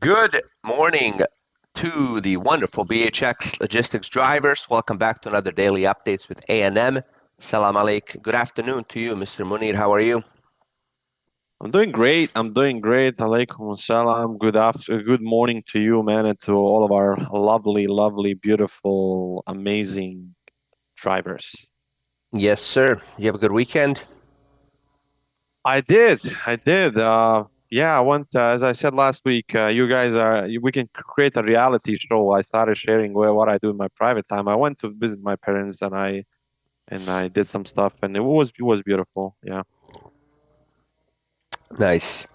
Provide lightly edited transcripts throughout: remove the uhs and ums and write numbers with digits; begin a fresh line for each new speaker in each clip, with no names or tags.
Good morning to the wonderful BHX Logistics drivers. Welcome back to another daily updates with A&M. Salam alaikum. Good afternoon to you, Mr. Munir. How are you?
I'm doing great. I'm doing great. Alaikum salam. Good morning to you, man, and to all of our lovely, beautiful, amazing drivers.
Yes, sir. You have a good weekend?
I did. I did. Yeah, I went, as I said last week, we can create a reality show. I started sharing what I do in my private time. I went to visit my parents and I did some stuff and it was beautiful. Yeah.
Nice.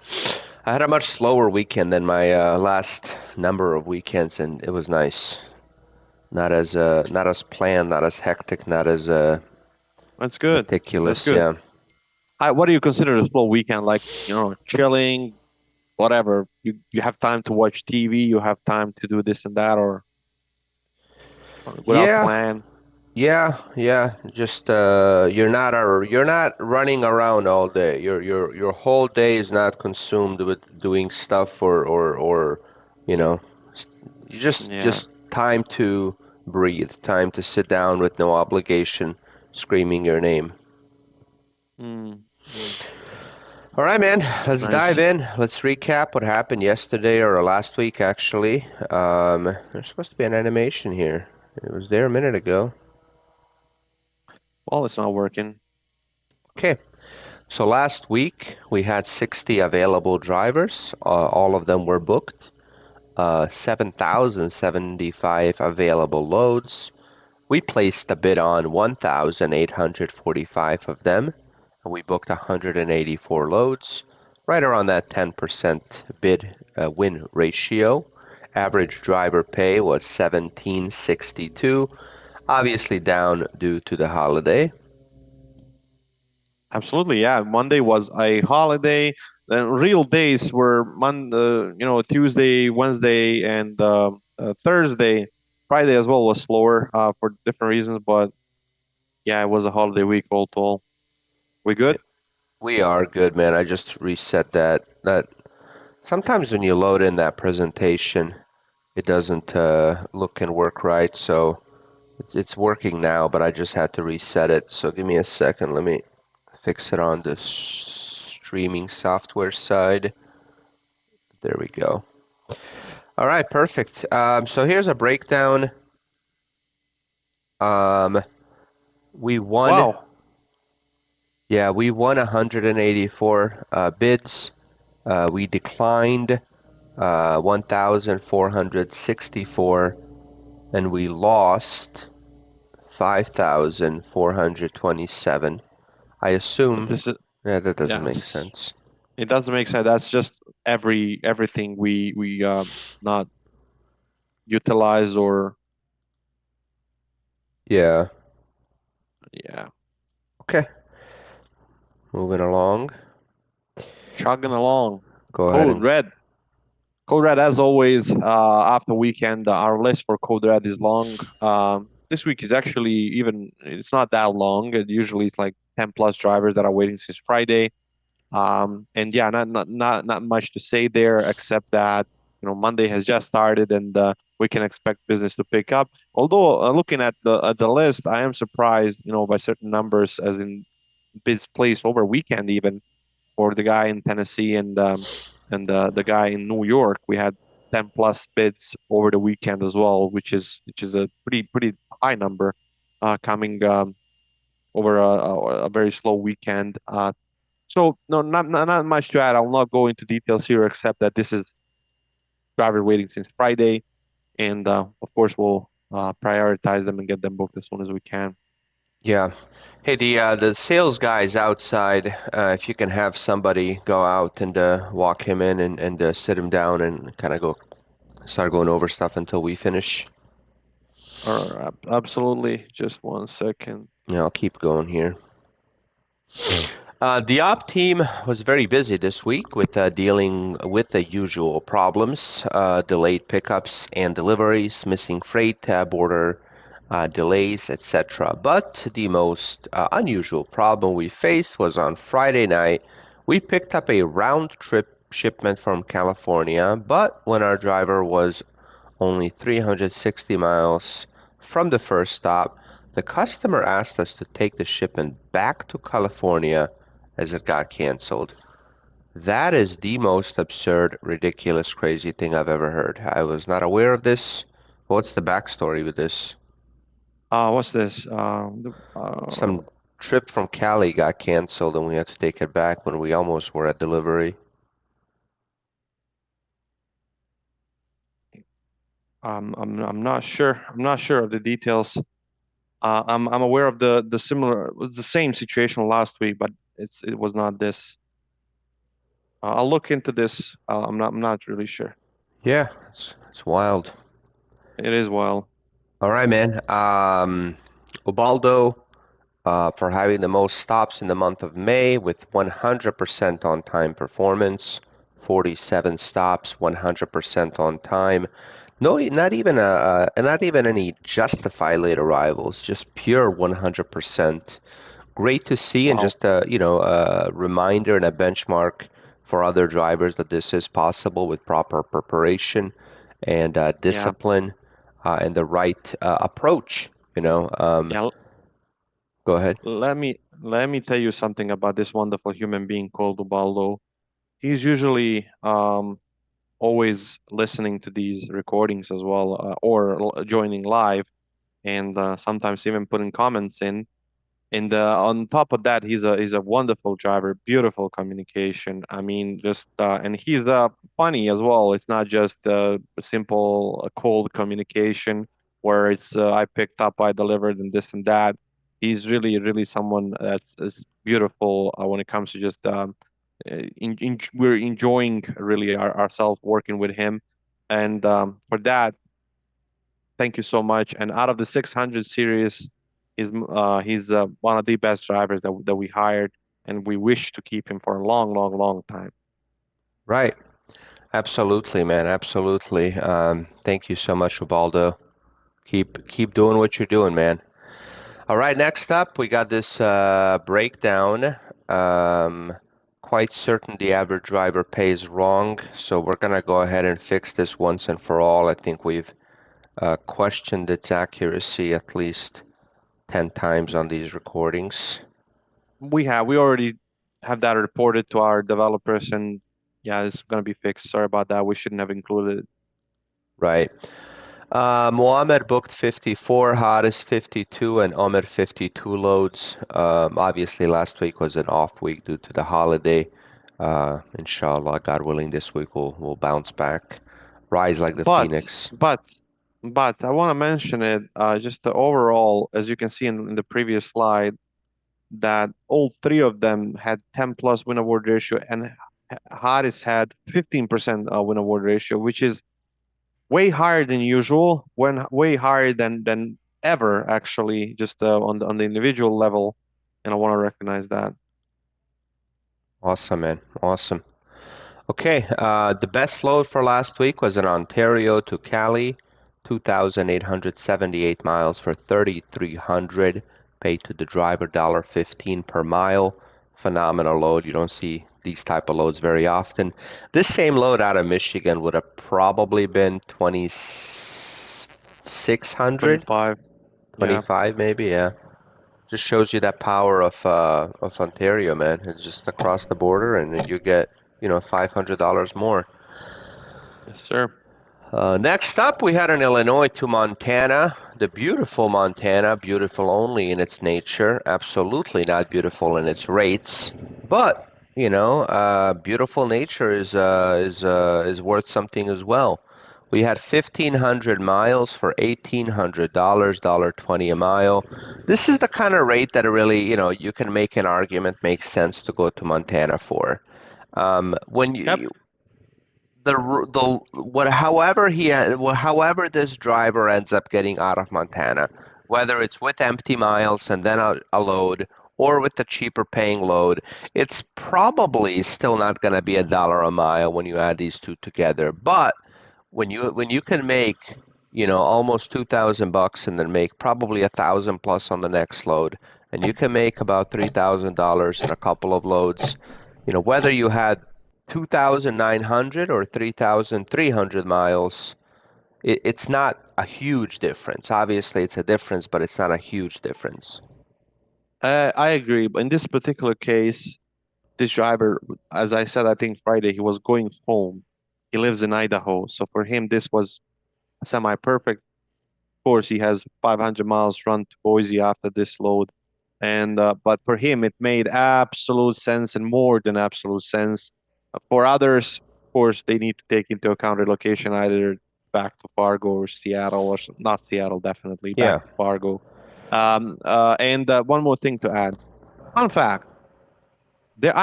I had a much slower weekend than my last number of weekends, and it was nice. Not as planned, not as hectic, not as
That's good. That's
meticulous.
good.
Yeah.
What do you consider a slow weekend? Like, chilling, whatever. You have time to watch TV, you have time to do this and that, or without
Yeah.
plan.
Yeah. Just you're not running around all day. Your whole day is not consumed with doing stuff or you know, s- you
Yeah.
just time to breathe, time to sit down with no obligation, screaming your name.
Mm, mm,
All right, man, let's dive
nice.
in. Let's recap what happened yesterday or last week, actually. There's supposed to be an animation here. It was there a minute ago.
Well, it's not working.
Okay. So last week we had 60 available drivers. All of them were booked. 7,075 available loads. We placed a bid on 1,845 of them, and we booked 184 loads, right around that 10% bid win ratio. Average driver pay was 1762, obviously down due to the holiday.
Absolutely, yeah. Monday was a holiday. Then real days were Tuesday, Wednesday, and Thursday. Friday as well was slower for different reasons, but yeah, it was a holiday week all told. We good?
We are good, man. I just reset that. Sometimes when you load in that presentation, it doesn't look and work right. So it's working now, but I just had to reset it. So give me a second. Let me fix it on the streaming software side. There we go. All right, perfect. So here's a breakdown. Um, we won.
Wow.
Yeah, we won 184 bids. We declined 1,464, and we lost 5,427. I assume,
This is
yeah, that doesn't make
yes.
sense.
It doesn't make sense. That's just everything we not utilize or
Yeah.
yeah,
Okay. Moving along.
chugging along.
Go ahead
Code
and
red. Code red, as always. After weekend, our list for code red is long. This week is actually even. It's not that long. Usually it's like 10 plus drivers that are waiting since Friday. And yeah, not much to say there except that Monday has just started and we can expect business to pick up. Although looking at the list, I am surprised, by certain numbers, as in bids placed over weekend even for the guy in Tennessee and the guy in New York. We had 10 plus bids over the weekend as well, which is a pretty high number coming over a very slow weekend. So no, not much to add. I'll not go into details here, except that this is driver waiting since Friday, and of course we'll prioritize them and get them booked as soon as we can.
yeah. Hey, the sales guys outside. If you can have somebody go out and walk him in and sit him down and kind of go start going over stuff until we finish.
Absolutely. Just 1 second.
Yeah, I'll keep going here. The op team was very busy this week with dealing with the usual problems, delayed pickups and deliveries, missing freight, border delays, etc. But the most unusual problem we faced was on Friday night. We picked up a round trip shipment from California, but when our driver was only 360 miles from the first stop, the customer asked us to take the shipment back to California as it got canceled. That is the most absurd, ridiculous, crazy thing I've ever heard. I was not aware of this. What's the backstory with this?
What's this?
Some trip from Cali got canceled and we had to take it back when we almost were at delivery.
I'm not sure. I'm not sure of the details. I'm aware of the similar. It was the same situation last week, but it was not this. I'll look into this. I'm not really sure.
Yeah, it's wild.
It is well.
All right, man. Ubaldo, for having the most stops in the month of May with 100% on time performance, 47 stops, 100% on time. No, not even any justified late arrivals, just pure 100%. Great to see, and
Wow.
just a reminder and a benchmark for other drivers that this is possible with proper preparation and
Yeah.
discipline and the right approach.
Yeah.
Go ahead.
Let me tell you something about this wonderful human being called Ubaldo. He's usually always listening to these recordings as well, or joining live, and sometimes even putting comments in. And on top of that, he's a wonderful driver, beautiful communication. I mean, just and he's funny as well. It's not just simple cold communication where it's I picked up, I delivered, and this and that. He's really, really someone that's is beautiful when it comes to just we're enjoying really ourselves working with him, and for that thank you so much. And out of the 600 series, he's one of the best drivers that we hired, and we wish to keep him for a long, long, long time.
Right. Absolutely, man. Absolutely. Thank you so much, Ubaldo. Keep doing what you're doing, man. All right, next up, we got this breakdown. Um, Quite certain the average driver pays wrong, so we're gonna go ahead and fix this once and for all. I think we've questioned its accuracy at least 10 times on these recordings.
We already have that reported to our developers, and yeah, it's gonna be fixed. Sorry about that. We shouldn't have included it.
Right. Mohammed booked 54, Haris 52, and Omer 52 loads. Obviously, last week was an off week due to the holiday. Inshallah, God willing, this week we'll bounce back, rise like the
But
phoenix.
but but I want to mention it. Just the overall, as you can see in the previous slide, that all three of them had 10 plus win award ratio, and Haris had 15% win award ratio, which is way higher than usual, when way higher than ever actually, just on the individual level, and I want to recognize that.
Awesome, man. Awesome. Okay, the best load for last week was in Ontario to Cali, 2,878 miles for 3,300. Paid to the driver, $1.15 per mile. Phenomenal load. You don't see these type of loads very often. This same load out of Michigan would have probably been 2,600,
25. Yeah.
25 maybe, yeah. Just shows you that power of Ontario, man. It's just across the border, and you get, $500 more.
Yes, sir.
Next up, we had an Illinois to Montana. The beautiful Montana, beautiful only in its nature, absolutely not beautiful in its rates. But beautiful nature is worth something as well. We had 1,500 miles for $1,800, $1.20 a mile. This is the kind of rate that really, you can make an argument makes sense to go to Montana for. When
Yep.
you the what however however this driver ends up getting out of Montana, whether it's with empty miles and then a load or with the cheaper paying load, it's probably still not going to be $1 a mile when you add these two together. But when you can make almost 2,000 bucks and then make probably 1,000 plus on the next load, and you can make about $3,000 in a couple of loads, whether you had 2,900 or 3,300 miles, it's not a huge difference. Obviously, it's a difference, but it's not a huge difference.
I agree, but in this particular case, this driver, as I said, I think Friday, he was going home. He lives in Idaho, so for him, this was semi-perfect. Of course, he has 500 miles run to Boise after this load, and but for him, it made absolute sense and more than absolute sense. For others, of course, they need to take into account relocation either back to Fargo or Seattle, or not Seattle, definitely back
Yeah.
to Fargo. And one more thing to add. Fun fact: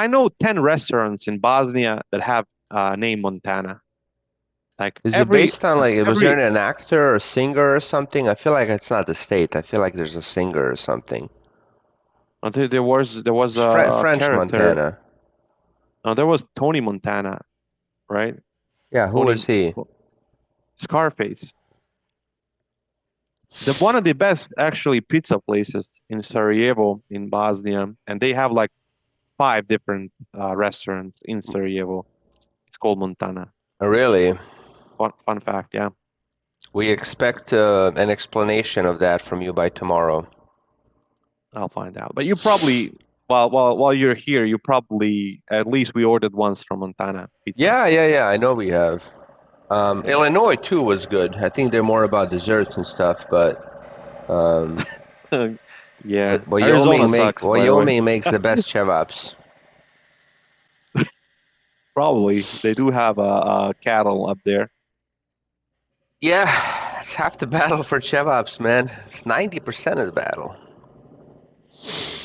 I know 10 restaurants in Bosnia that have name Montana. Like
Is it based on like, was there
every
an actor or singer or something? I feel like it's not the state. I feel like there's a singer or something.
there was
It's
a
French
character.
Montana.
No, there was Tony Montana, right?
Yeah, who
Tony
is he?
Scarface. The one of the best actually pizza places in Sarajevo in Bosnia, and they have like 5 different restaurants in Sarajevo. It's called Montana.
Really?
Fun fact, yeah.
We expect an explanation of that from you by tomorrow.
I'll find out. But you probably, while you're here, you probably at least we ordered once from Montana Pizza.
Yeah, yeah, yeah. I know we have. Illinois too was good. I think they're more about desserts and stuff, but um,
Yeah, Arizona
Wyoming
sucks, by the way.
Wyoming makes the best kebabs.
Probably they do have a cattle up there.
Yeah, it's half the battle for kebabs, man. It's 90% of the battle.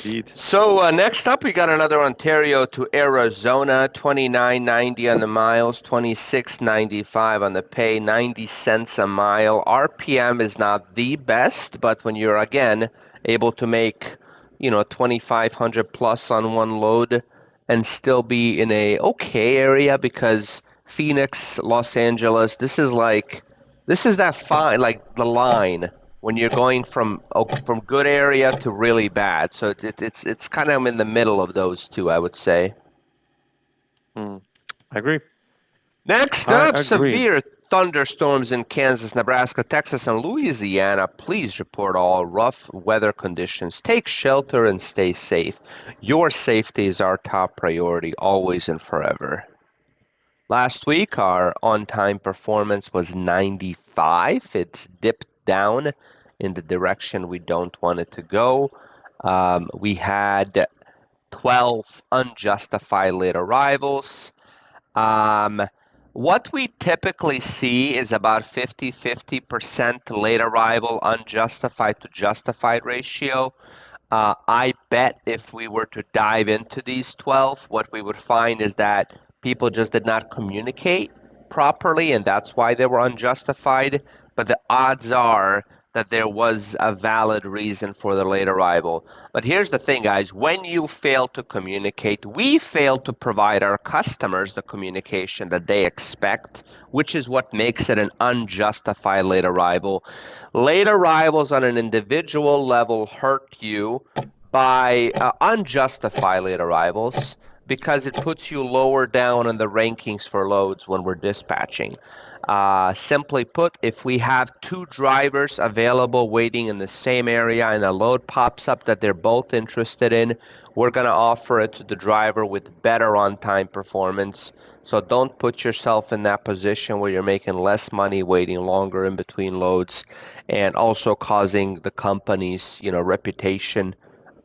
Indeed.
So next up, we got another Ontario to Arizona, 29.90 on the miles, 26.95 on the pay, 90 cents a mile. RPM is not the best, but when you're again able to make, 2,500 plus on one load and still be in a okay area because Phoenix, Los Angeles, this is that fine like the line when you're going from good area to really bad. So it's kind of in the middle of those two, I would say.
Hmm. I agree.
Next
I
up,
agree.
severe thunderstorms in Kansas, Nebraska, Texas, and Louisiana. Please report all rough weather conditions. Take shelter and stay safe. Your safety is our top priority, always and forever. Last week, our on-time performance was 95. It's dipped down in the direction we don't want it to go. We had 12 unjustified late arrivals. Um, what we typically see is about 50-50% late arrival unjustified to justified ratio. I bet if we were to dive into these 12, what we would find is that people just did not communicate properly, and that's why they were unjustified. But the odds are that there was a valid reason for the late arrival. But here's the thing, guys, when you fail to communicate, we fail to provide our customers the communication that they expect, which is what makes it an unjustified late arrival. Late arrivals on an individual level hurt you by unjustified late arrivals because it puts you lower down in the rankings for loads when we're dispatching. Simply put, if we have two drivers available waiting in the same area and a load pops up that they're both interested in, we're going to offer it to the driver with better on-time performance. So don't put yourself in that position where you're making less money waiting longer in between loads and also causing the company's, reputation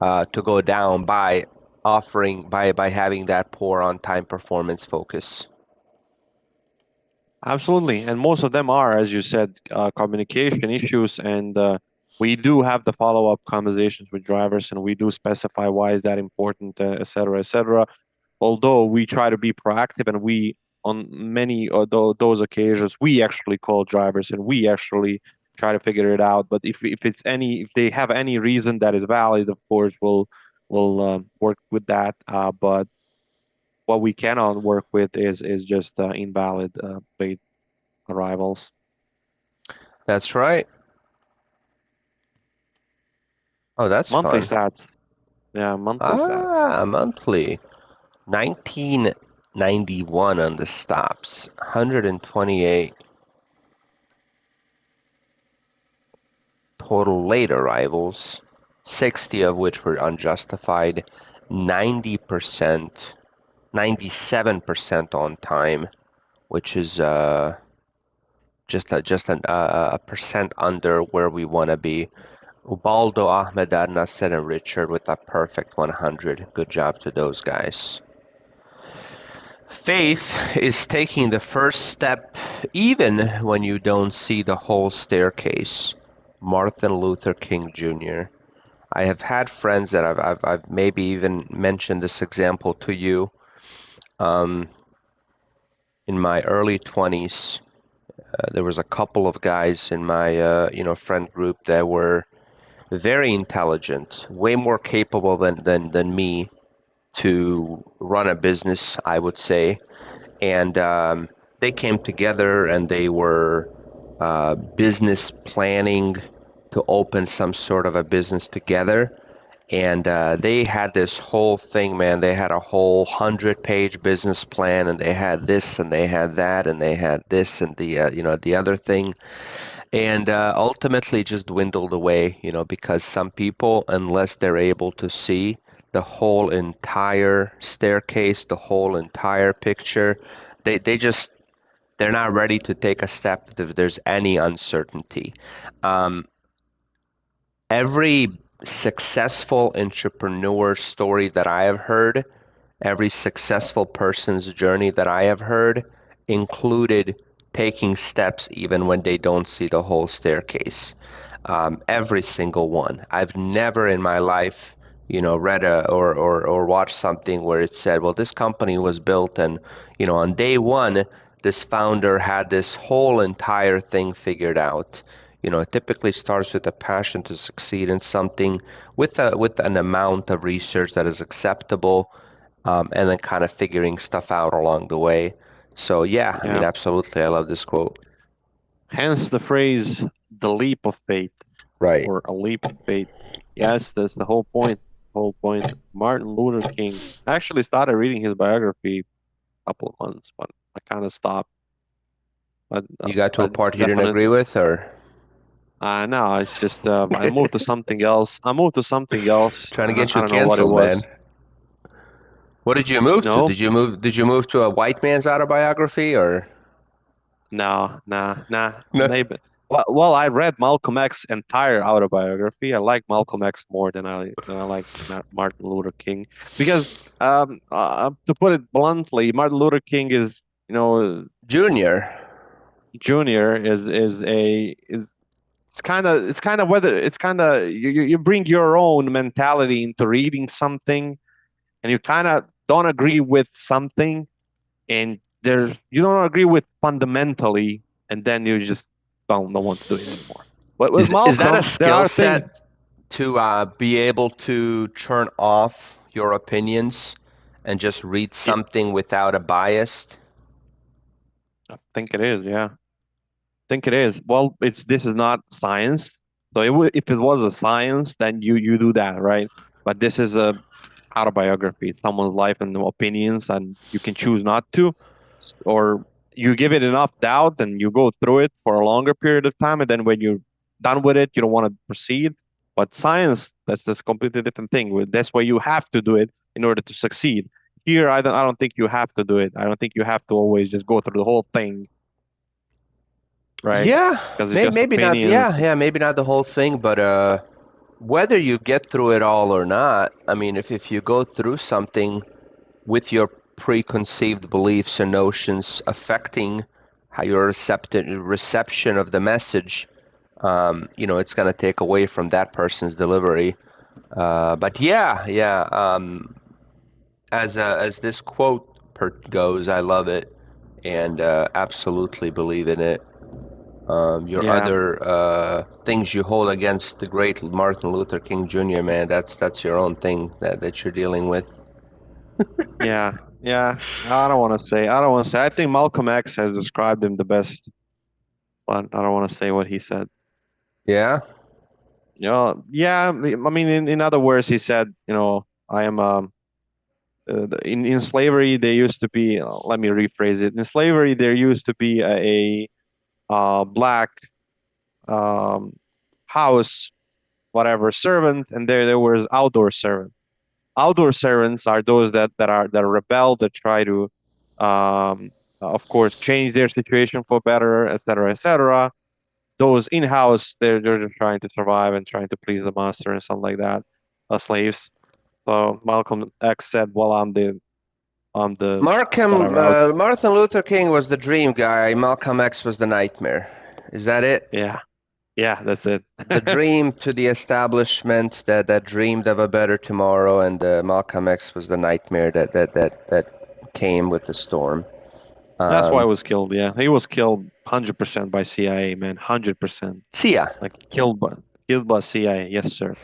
to go down by by having that poor on-time performance focus.
Absolutely. And most of them are, as you said, communication issues. And we do have the follow-up conversations with drivers, and we do specify why is that important, et cetera, et cetera. Although we try to be proactive, and we, on many of those occasions, we actually call drivers and we actually try to figure it out. But if they have any reason that is valid, of course, we'll work with that. But what we cannot work with is just invalid late arrivals.
That's right. Oh, that's
Monthly
fun.
stats. Yeah, monthly stats.
Monthly. 19 91 on the stops, 128 total late arrivals, 60 of which were unjustified, 90%, 97% on time, which is just a percent under where we want to be. Ubaldo, Ahmed, Nasser, and Richard with a perfect 100. Good job to those guys. Faith is taking the first step even when you don't see the whole staircase. Martin Luther King Jr. I have had friends that I've maybe even mentioned this example to you. Um, in my early 20s, there was a couple of guys in my friend group that were very intelligent, way more capable than me to run a business, I would say. And they came together and they were business planning to open some sort of a business together. And they had this whole thing, man. They had a whole 100-page business plan, and they had this, and they had that, and they had this, and the other thing, and ultimately just dwindled away, because some people, unless they're able to see the whole entire staircase, the whole entire picture, they just they're not ready to take a step if there's any uncertainty. Um, every successful entrepreneur story that I have heard, every successful person's journey that I have heard included taking steps even when they don't see the whole staircase. Every single one. I've never in my life, read or watched something where it said, well, this company was built and, on day one, this founder had this whole entire thing figured out. It typically starts with a passion to succeed in something with an amount of research that is acceptable, and then kind of figuring stuff out along the way. So yeah, I mean,
Yeah.
absolutely, I love this quote.
Hence the phrase "the leap of faith"
Right.
or "a leap of faith." Yes, that's the whole point. Whole point. Martin Luther King. I actually started reading his biography a couple of months, but I kind of stopped. But
You got to a
it's
part you didn't
definite.
agree with, or
No, it's just I moved to something else. I moved to something else.
trying to get
I
you
don't know what it
canceled, man?
was.
What did you move to?
No,
Did you move to a white man's autobiography, or
no, nah, nah.
no?
Maybe. Well, I read Malcolm X's entire autobiography. I like Malcolm X more than I like Martin Luther King because, to put it bluntly, Martin Luther King is,
Junior.
Junior is it's kind of whether it's kind of you bring your own mentality into reading something, and you kind of don't agree with something, and you don't agree with fundamentally, and then you just don't want to do it anymore. But with
Is that a
Malcolm, there
skill
are things.
set to be able to turn off your opinions and just read
it,
something without a bias?
I think it is, yeah. Think it is. Well, this is not science. So if it was a science, then you do that, right? But this is a autobiography. It's someone's life and opinions, and you can choose not to, or you give it enough doubt and you go through it for a longer period of time, and then when you're done with it, you don't want to proceed. But science, that's just a completely different thing. That's why you have to do it in order to succeed. Here, I don't think you have to do it. I don't think you have to always just go through the whole thing, right?
Yeah,
Because it's just
maybe not.
opinions.
Yeah, maybe not the whole thing, but whether you get through it all or not, I mean, if you go through something with your preconceived beliefs and notions affecting how your reception of the message, it's going to take away from that person's delivery. But yeah. As this quote goes, I love it and absolutely believe in it. Your
Yeah,
other things you hold against the great Martin Luther King Jr., man, that's your own thing that you're dealing with.
yeah. I don't want to say. I think Malcolm X has described him the best, but I don't want to say what he said.
Yeah,
Yeah. I mean, in other words, he said, I am. in slavery there used to be. Let me rephrase it. In slavery there used to be a black um, house whatever servant, and there was outdoor servant. Outdoor servants are those that rebel, that try to, of course, change their situation for better, etc., etc. Those in-house, they're just trying to survive and trying to please the master and something like that. Slaves. So Malcolm X said, "Well, I'm the whatever out."
Martin Luther King was the dream guy. Malcolm X was the nightmare. Is that it?
Yeah, yeah, that's it.
The dream to the establishment that dreamed of a better tomorrow, and Malcolm X was the nightmare that came with the storm.
That's why
Um,
he was killed. Yeah, he was killed 100% by CIA, man. 100%.
see ya.
Like killed by CIA. Yes, sir.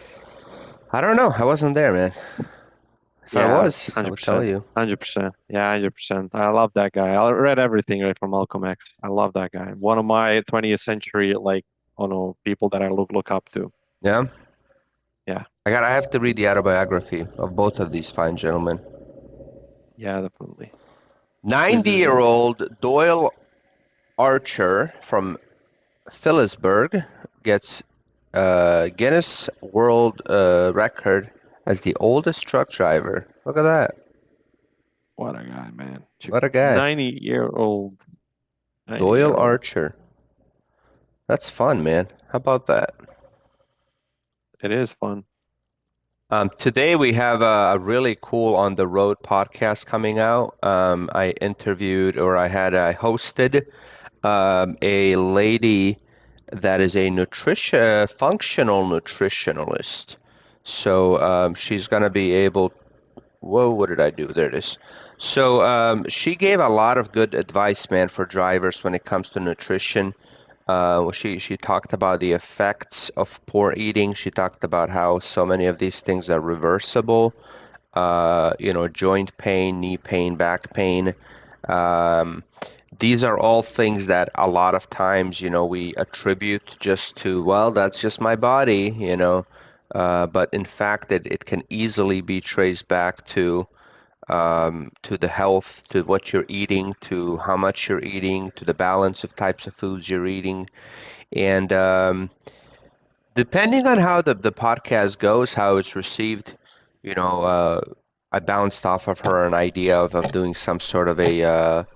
I don't know. I wasn't there, man. If I
Yeah,
was, I
hundred
would tell
percent,
you.
100%. Yeah, 100%. I love that guy. I read everything right from Malcolm X. I love that guy. One of my 20th century people that I look up to.
Yeah,
Yeah,
I have to read the autobiography of both of these fine gentlemen.
yeah, definitely. This is good.
90-year-old Doyle Archer from Phillipsburg gets Guinness World Record as the oldest truck driver. Look at that.
What a guy, man.
What a guy.
90-year-old, 90
Doyle
year old.
Archer. That's fun, man. How about that?
It is fun.
Today we have a really cool on the road podcast coming out. I hosted a lady that is a functional nutritionalist. So she's going to be able. Whoa, what did I do? There it is. So she gave a lot of good advice, man, for drivers when it comes to nutrition. She talked about the effects of poor eating. She talked about how so many of these things are reversible. Joint pain, knee pain, back pain. Um, these are all things that a lot of times, we attribute just to, well, that's just my body. But in fact, it can easily be traced back to the health, to what you're eating, to how much you're eating, to the balance of types of foods you're eating. And depending on how the podcast goes, how it's received, you know, uh, I bounced off of her an idea of doing some sort of a,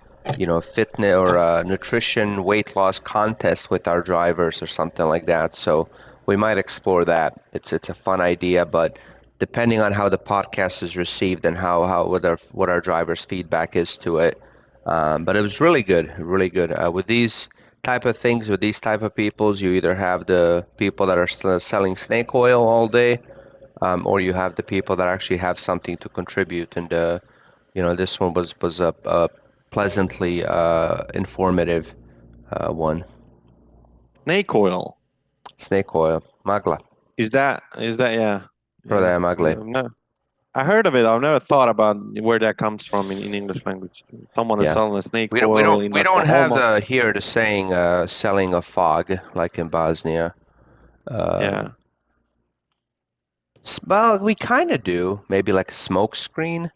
fitness or nutrition weight loss contest with our drivers or something like that. So we might explore that. It's a fun idea, but depending on how the podcast is received and how what our drivers' feedback is to it. But it was really good, really good. With these type of things, with these type of peoples, you either have the people that are selling snake oil all day, or you have the people that actually have something to contribute. And this one was a pleasantly informative one.
Snake oil.
Snake oil, magla,
Is that yeah. Yeah.
prodaja magle.
No, I heard of it. I've never thought about where that comes from in English language. Someone is
Yeah,
selling a snake
we don't we
oil
don't
in
we don't have
Oklahoma.
the saying selling a fog like in Bosnia.
Yeah.
Um, well, we kind of do, maybe like a smoke screen.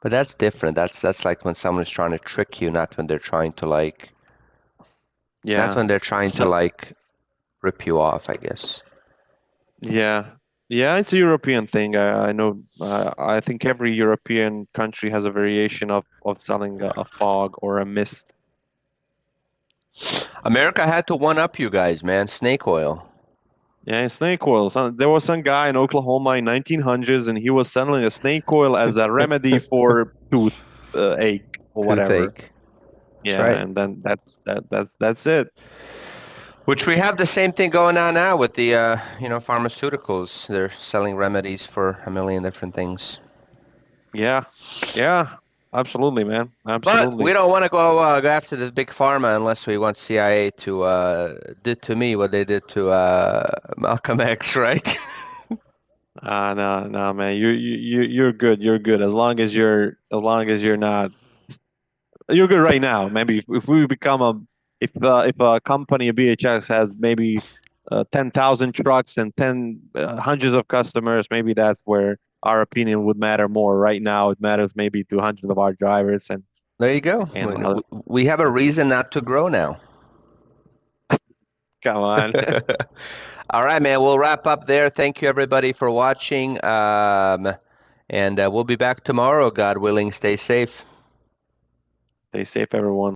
But that's different. That's like when someone is trying to trick you, not
Yeah.
when they're trying to
So,
like rip you off, I guess.
yeah. Yeah, it's a European thing. I know. I think every European country has a variation of selling a fog or a mist.
America had to one up you guys, man. Snake oil.
Yeah, snake oil. There was some guy in Oklahoma in 1900s, and he was selling a snake oil as a remedy for tooth ache or whatever.
Toothache. That's
Yeah,
right.
and then that's it.
Which we have the same thing going on now with the pharmaceuticals. They're selling remedies for a million different things.
Yeah, yeah, absolutely, man,
But we
absolutely.
don't want to go after the big pharma unless we want CIA to did to me what they did to Malcolm X, right?
No, no, man, you're good. You're good as long as you're not. You're good right now. Maybe if we become if a company, a BHX, has maybe 10,000 trucks and 10 hundreds of customers, maybe that's where our opinion would matter more. Right now, it matters maybe to hundreds of our drivers
There you go.
and other.
We have a reason not to grow now.
Come on.
All right, man. We'll wrap up there. Thank you, everybody, for watching. And we'll be back tomorrow, God willing. Stay safe.
Stay safe, everyone.